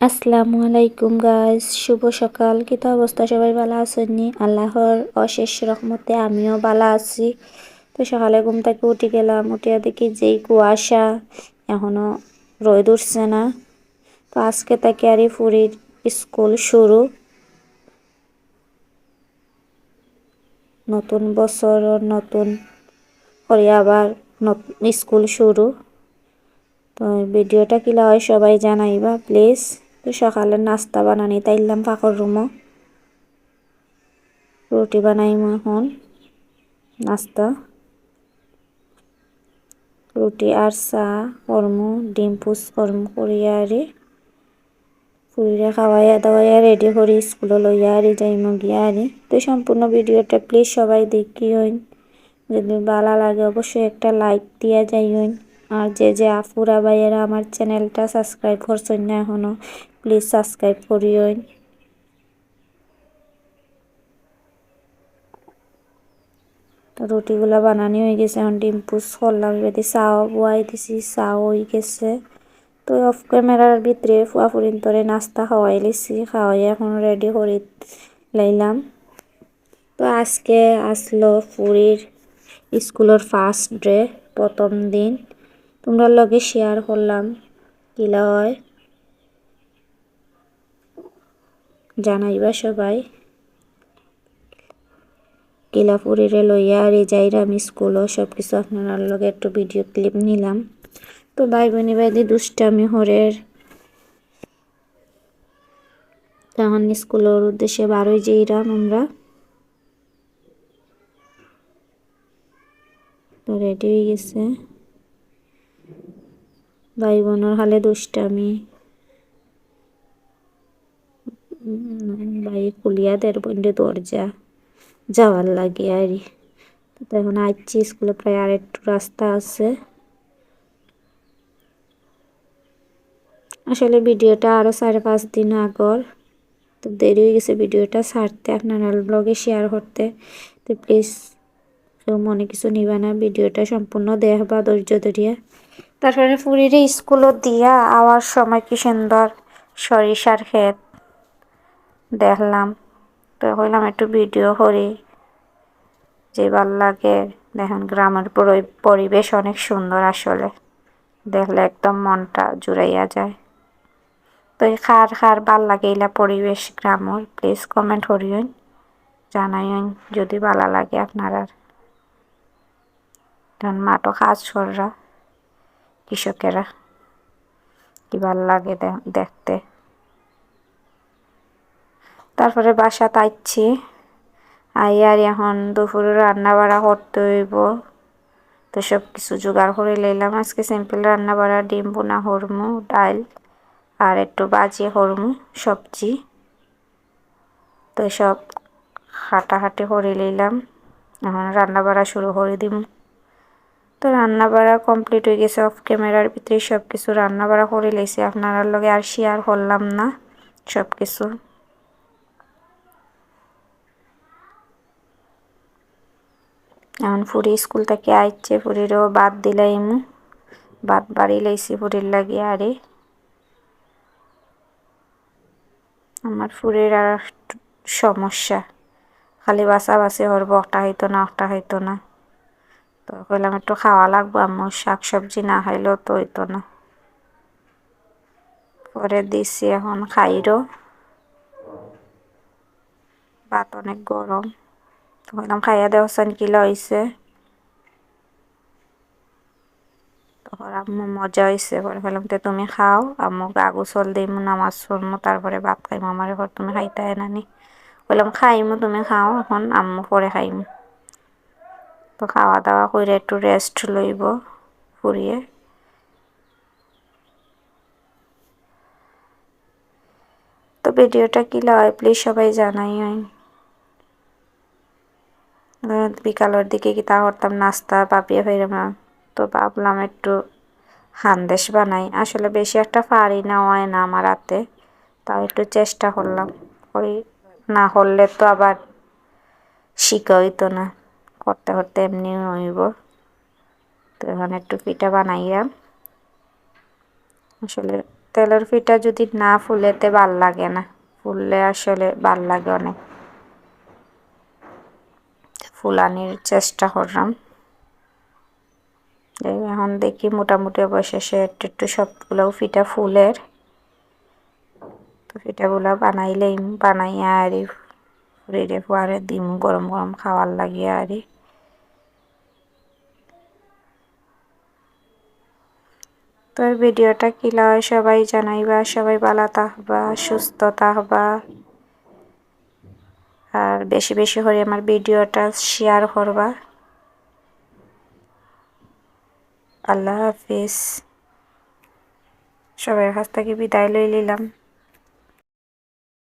আসসালামু আলাইকুম গাইস, শুভ সকাল। কি তো অবস্থা, সবাই ভালো আছেননি? আল্লাহর অশেষ রহমতে আমিও ভালো আছি। তো সকালে ঘুম থেকে উঠে গেলাম, উঠিয়া দেখি যেই কুয়াশা, এখনো রোদ উঠছে না। তো আজকে থেকে আরই ফুরির স্কুল শুরু, নতুন বছর নতুন করে আবার স্কুল শুরু। তো ভিডিওটা কিলা হয় সবাই জানাইবা প্লিজ। তো সকালে নাস্তা বানানি তাইলাম পাকর রুমো, রুটি বানাইম এখন। নাস্তা রুটি আর চা করমু, ডিম পুস করমু করিয়া আরে ফুরিয়া খাওয়াইয়া দাওয়াইয়া রেডি করি স্কুলে লইয়া আরি যাইমু গিয়া আরি। তো সম্পূর্ণ ভিডিওটা প্লিজ সবাই দেখি হইন, যদি ভালো লাগে অবশ্যই একটা লাইক দিয়া যাই হইন। আর যে আফুরা ভাইয়েরা আমার চ্যানেলটা সাবস্ক্রাইব করছেন না এখনো, প্লিজ সাবস্ক্রাইব করি হইন। তো রুটিগুলো বানানি হয়ে গেছে, এখন ডিম পুস করলাম, এবার চাও বয়াই দিছি, চাও হয়ে গেছে। তো অফ ক্যামেরার ভিতরে ফুয়াফুরিন তরে নাস্তা খাওয়াই লিছি, খাওয়াই এখন রেডি করে লাইলাম। তো আজকে আসলো ফুরির স্কুলের ফার্স্ট ডে, প্রথম দিন। তোমরা লগে শেয়ার করলাম কিলা হয়, জানাইবা সবাই। কিলা ফুরিরে লইয়া আর যাইরাম স্কুলও সব কিছু আপনার লগে একটু ভিডিও ক্লিপ নিলাম। তো ভাই বোনি বাইদি দুষ্টামি হরের, তখন স্কুলের উদ্দেশ্যে বারোই যাইরাম আমরা। তো রেডি হয়ে গেছে, ভাই বোনের হালে দুষ্টামি। ভাই খুলিয়া দেড় বন্ধে দরজা যাওয়ার লাগে আরই। তো এখন আইছি স্কুলে, প্রায় আর একটু রাস্তা আছে। আসলে ভিডিওটা আরও 4-5 দিন আগর, তো দেরি হয়ে গেছে ভিডিওটা ছাড়তে, আপনারা ব্লগে শেয়ার করতে। তো প্লিজ কেউ মনে কিছু নিবা না, ভিডিওটা সম্পূর্ণ দেখবা ধৈর্য ধরিয়া। তারপরে ফুরিরে স্কুলও দিয়া আওয়ার সময় কি সুন্দর সরিষার ক্ষেত দেখলাম। তো কইলাম একটু ভিডিও করি, যে ভাল লাগে। দেখেন গ্রামের পরিবেশ অনেক সুন্দর, আসলে দেখলে একদম মনটা জুড়াইয়া যায়। তো খার খার ভাল লাগে এলা পরিবেশ গ্রামের, প্লিজ কমেন্ট করিয়েন, জানাইন যদি ভালো লাগে আপনারা। তখন মাঠও কাজ কররা কৃষকেরা, কি ভাল লাগে দেখতে। তারপরে বাসা তাইছি আইয়ার এখন দুপুরে রান্না বাড়া করতে হইব। তো সব কিছু জোগাড় করে লইলাম। আজকে সিম্পল রান্না বাড়া, ডিম বোনা হরমু, ডাল আর একটু বাজি হরমু, সবজি। তো সব হাঁটাহাঁটি করে লইলাম, এখন রান্না বাড়া শুরু করে দিম। তো রান্না বাড়া কমপ্লিট হয়ে গেছে, অফ ক্যামেরার ভিতরে সব কিছু রান্না বাড়া করে লইছি, আপনার লগে আর শেয়ার করলাম না সব কিছু। এখন ফুরি স্কুল থেকে আইছে, ফুরিরও বাদ দিলাইমু, বাদ বাড়ি লাইছি ফুরির লাগিয়ে। আরে আমার ফুরির আর সমস্যা, খালি বাসাবাসি হরব, একটা হইতো না একটা হইতো না। তো কইলাম একটু খাওয়া লাগবো, আমার শাক সবজি না খাইলেও তো হইতো না। পরে দিছি এখন খাইরো, ভাত অনেক গরম। তো কইলাম খাইয়া দেওয়াছেন কিলা হইছে। তখন আম্মু মজা হয়েছে, পরে কইলাম তো তুমি খাও, আম্মু গা গোসল দিমু, নামাজ পড়মু, তারপরে ভাত খাইমু। আমার ঘর তুমি খাইতে নানি, বললাম খাইমু তুমি খাও, এখন আম্মু পরে খাইমু। তো খাওয়া দাওয়া করে একটু রেস্ট লইব ফুরিয়ে। তো ভিডিওটা কি হয় প্লিজ সবাই জানাই। বিকালের দিকে কি তা করতাম নাস্তা পাপিয়ে ফেরাম না, তো ভাবলাম একটু হান্দেশ বানাই। আসলে বেশি একটা পারি না, হয় না আমার হাতে, তাও একটু চেষ্টা করলাম। ওই না করলে তো আবার শিখা হইতো না, করতে করতে এমনি হইব। তো এখন একটু পিঠা বানাইয়া, আসলে তেলের পিঠা যদি না ফুলেতে ভাল লাগে না, ফুললে আসলে ভাল লাগে অনেক। ফুলানির চেষ্টা করলাম। এখন দেখি মোটামুটি অবশেষে একটু একটু সবগুলো পিঠা ফুলের। তো পিঠাগুলো বানাইয়া আরি রেডে পরে দিম গরম গরম খাওয়ার লাগিয়ে আরি। তো ভিডিওটা কি লাগে সবাই জানাইবা, সবাই ভালো থাকবা, সুস্থ থাকবা, আর বেশি বেশি করে আমার ভিডিওটা শেয়ার করবা। আল্লাহ হাফিজ। সবার কাছ থেকে বিদায় লই নিলাম।